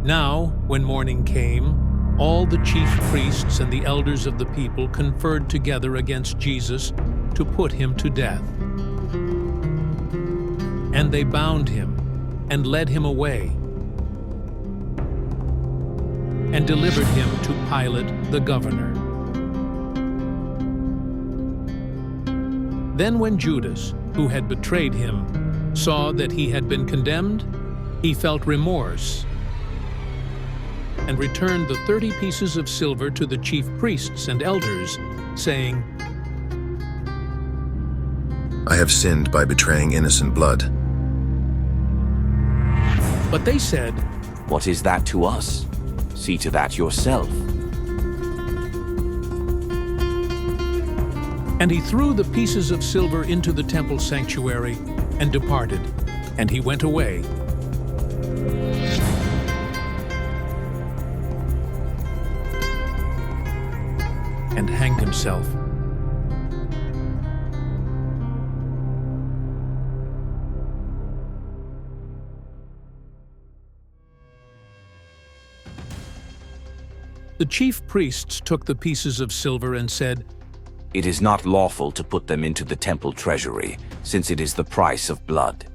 Now, when morning came, all the chief priests and the elders of the people conferred together against Jesus to put him to death. And they bound him and led him away and delivered him to Pilate the governor. Then when Judas, who had betrayed him, saw that he had been condemned, he felt remorse and returned the 30 pieces of silver to the chief priests and elders, saying, I have sinned by betraying innocent blood. But they said, What is that to us? See to that yourself. And he threw the pieces of silver into the temple sanctuary and departed, and he went away. And hanged himself. The chief priests took the pieces of silver and said, It is not lawful to put them into the temple treasury, since it is the price of blood.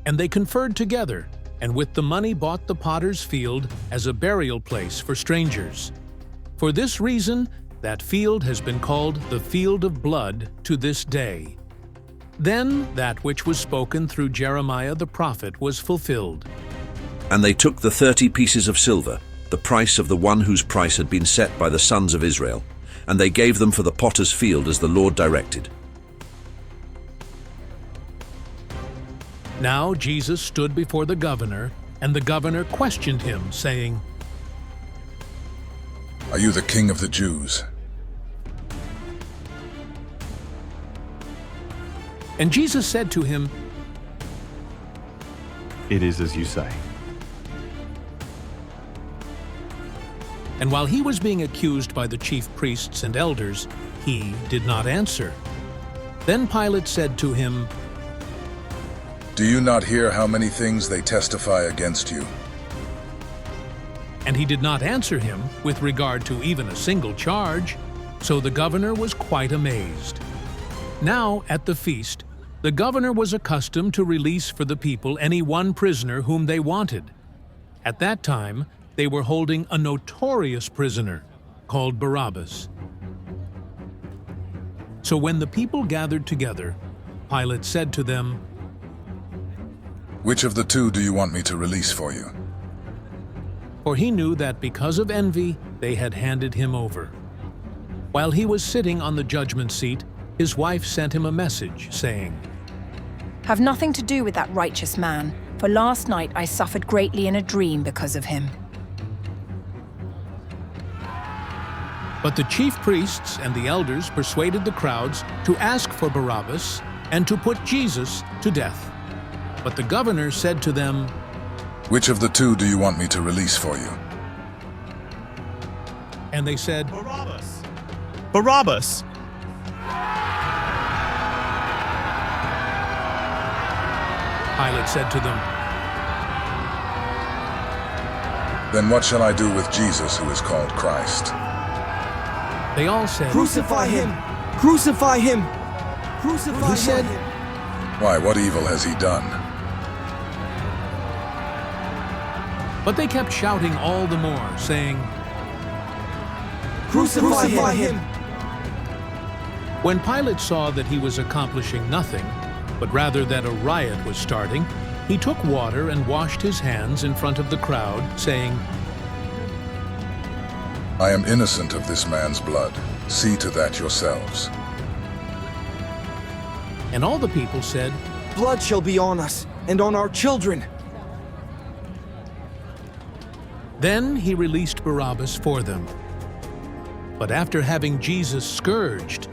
And they conferred together, and with the money bought the potter's field as a burial place for strangers. For this reason, that field has been called the Field of Blood to this day. Then that which was spoken through Jeremiah the prophet was fulfilled. And they took the 30 pieces of silver, the price of the one whose price had been set by the sons of Israel, and they gave them for the potter's field as the Lord directed. Now Jesus stood before the governor, and the governor questioned him, saying, Are you the king of the Jews? And Jesus said to him, It is as you say. And while he was being accused by the chief priests and elders, he did not answer. Then Pilate said to him, Do you not hear how many things they testify against you? And he did not answer him with regard to even a single charge, so the governor was quite amazed. Now, at the feast, the governor was accustomed to release for the people any one prisoner whom they wanted. At that time, they were holding a notorious prisoner called Barabbas. So when the people gathered together, Pilate said to them, Which of the two do you want me to release for you? For he knew that because of envy they had handed him over. While he was sitting on the judgment seat, his wife sent him a message, saying, Have nothing to do with that righteous man, for last night I suffered greatly in a dream because of him. But the chief priests and the elders persuaded the crowds to ask for Barabbas and to put Jesus to death. But the governor said to them, Which of the two do you want me to release for you? And they said, Barabbas! Barabbas! Pilate said to them, Then what shall I do with Jesus who is called Christ? They all said, Crucify him! Crucify him! Crucify He said, him! Why, what evil has he done? But they kept shouting all the more, saying, Crucify him! When Pilate saw that he was accomplishing nothing, but rather that a riot was starting, he took water and washed his hands in front of the crowd, saying, I am innocent of this man's blood. See to that yourselves. And all the people said, Blood shall be on us and on our children. Then he released Barabbas for them. But after having Jesus scourged,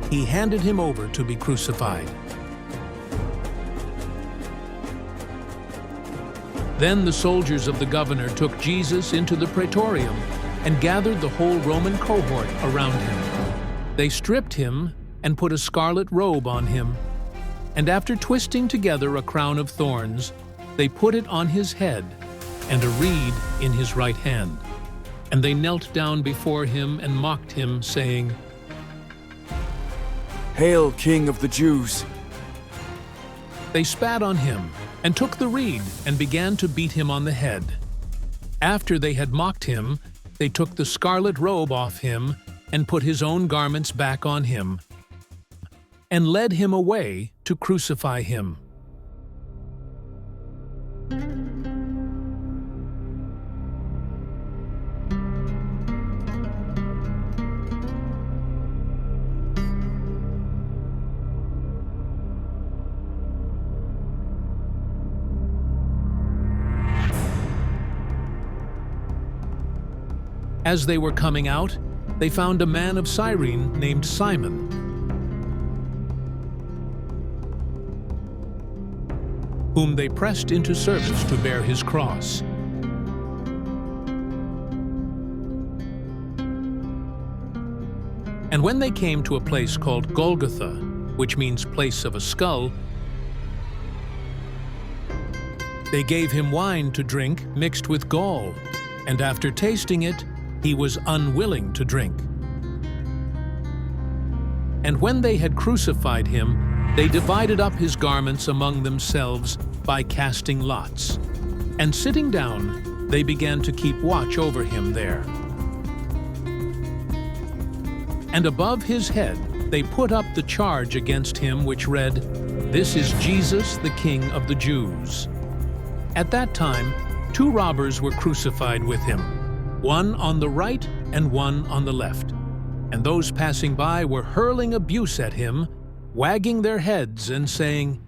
he handed him over to be crucified. Then the soldiers of the governor took Jesus into the praetorium and gathered the whole Roman cohort around him. They stripped him and put a scarlet robe on him, and after twisting together a crown of thorns, they put it on his head and a reed in his right hand. And they knelt down before him and mocked him, saying, Hail, King of the Jews! They spat on him and took the reed and began to beat him on the head. After they had mocked him, they took the scarlet robe off him and put his own garments back on him, and led him away to crucify him. As they were coming out, they found a man of Cyrene named Simon, whom they pressed into service to bear his cross. And when they came to a place called Golgotha, which means place of a skull, they gave him wine to drink mixed with gall, and after tasting it, he was unwilling to drink. And when they had crucified him, they divided up his garments among themselves by casting lots. And sitting down, they began to keep watch over him there. And above his head they put up the charge against him which read, "This is Jesus, the King of the Jews." At that time, 2 robbers were crucified with him, one on the right and one on the left. And those passing by were hurling abuse at him, wagging their heads and saying,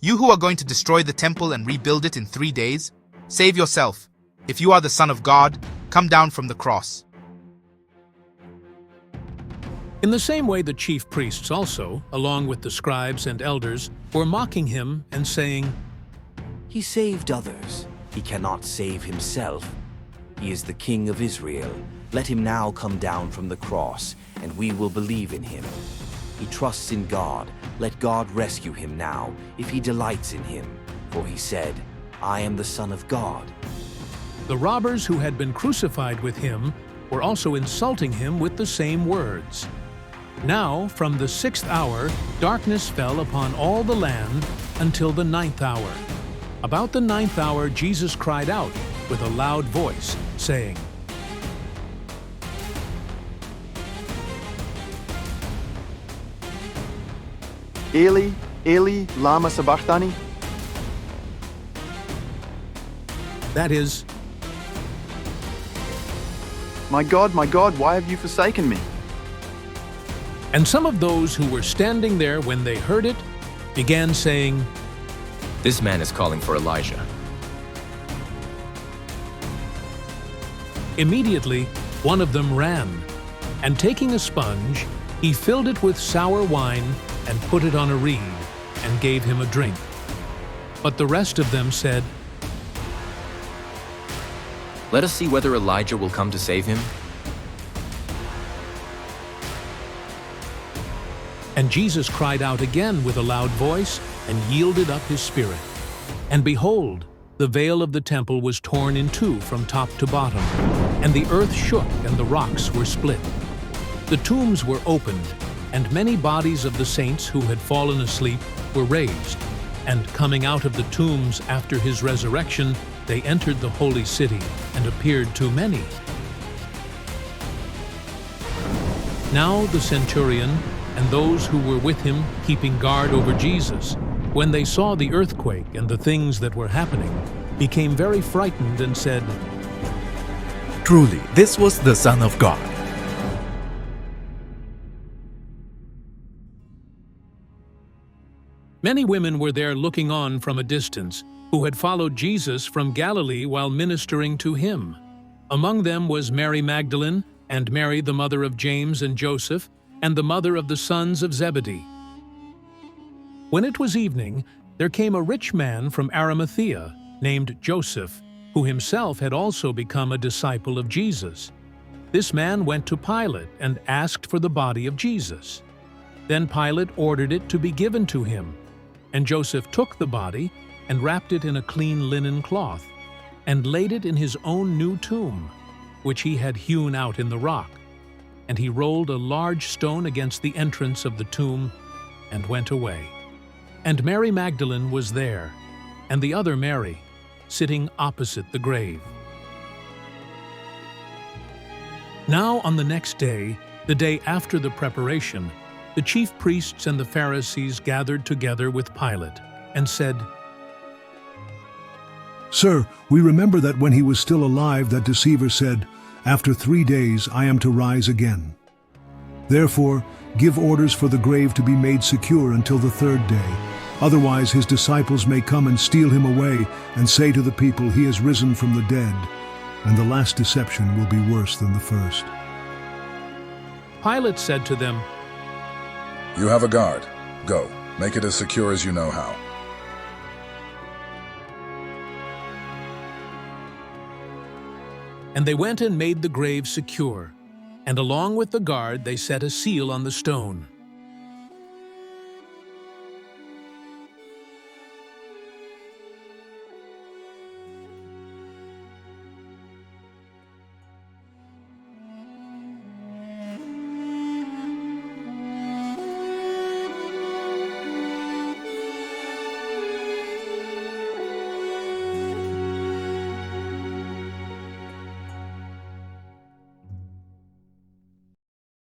"You who are going to destroy the temple and rebuild it in 3 days, save yourself. If you are the Son of God, come down from the cross." In the same way the chief priests also, along with the scribes and elders, were mocking him and saying, He saved others. He cannot save himself. He is the King of Israel. Let him now come down from the cross, and we will believe in him. He trusts in God. Let God rescue him now, if he delights in him. For he said, I am the Son of God. The robbers who had been crucified with him were also insulting him with the same words. Now, from the 6th hour, darkness fell upon all the land until the 9th hour. About the 9th hour, Jesus cried out with a loud voice, saying, Eli, Eli, lama sabachthani? That is, my God, why have you forsaken me? and some of those who were standing there when they heard it began saying, This man is calling for Elijah. Immediately, one of them ran, and taking a sponge, he filled it with sour wine and put it on a reed and gave him a drink. But the rest of them said, Let us see whether Elijah will come to save him. And Jesus cried out again with a loud voice and yielded up his spirit. And behold, the veil of the temple was torn in two from top to bottom, and the earth shook and the rocks were split. The tombs were opened, and many bodies of the saints who had fallen asleep were raised. And coming out of the tombs after his resurrection, they entered the holy city and appeared to many. Now the centurion and those who were with him keeping guard over Jesus, when they saw the earthquake and the things that were happening, became very frightened and said, Truly, this was the Son of God. Many women were there looking on from a distance, who had followed Jesus from Galilee while ministering to him. Among them was Mary Magdalene, and Mary the mother of James and Joseph, and the mother of the sons of Zebedee. When it was evening, there came a rich man from Arimathea named Joseph, who himself had also become a disciple of Jesus. This man went to Pilate and asked for the body of Jesus. Then Pilate ordered it to be given to him, and Joseph took the body and wrapped it in a clean linen cloth, and laid it in his own new tomb, which he had hewn out in the rock. And he rolled a large stone against the entrance of the tomb and went away. And Mary Magdalene was there, and the other Mary, sitting opposite the grave. Now on the next day, the day after the preparation, the chief priests and the Pharisees gathered together with Pilate and said, "Sir, we remember that when he was still alive, that deceiver said, 'After 3 days I am to rise again.' Therefore, give orders for the grave to be made secure until the 3rd day. Otherwise his disciples may come and steal him away and say to the people, 'He has risen from the dead,' and the last deception will be worse than the first." Pilate said to them, You have a guard. Go, make it as secure as you know how. And they went and made the grave secure, and along with the guard they set a seal on the stone.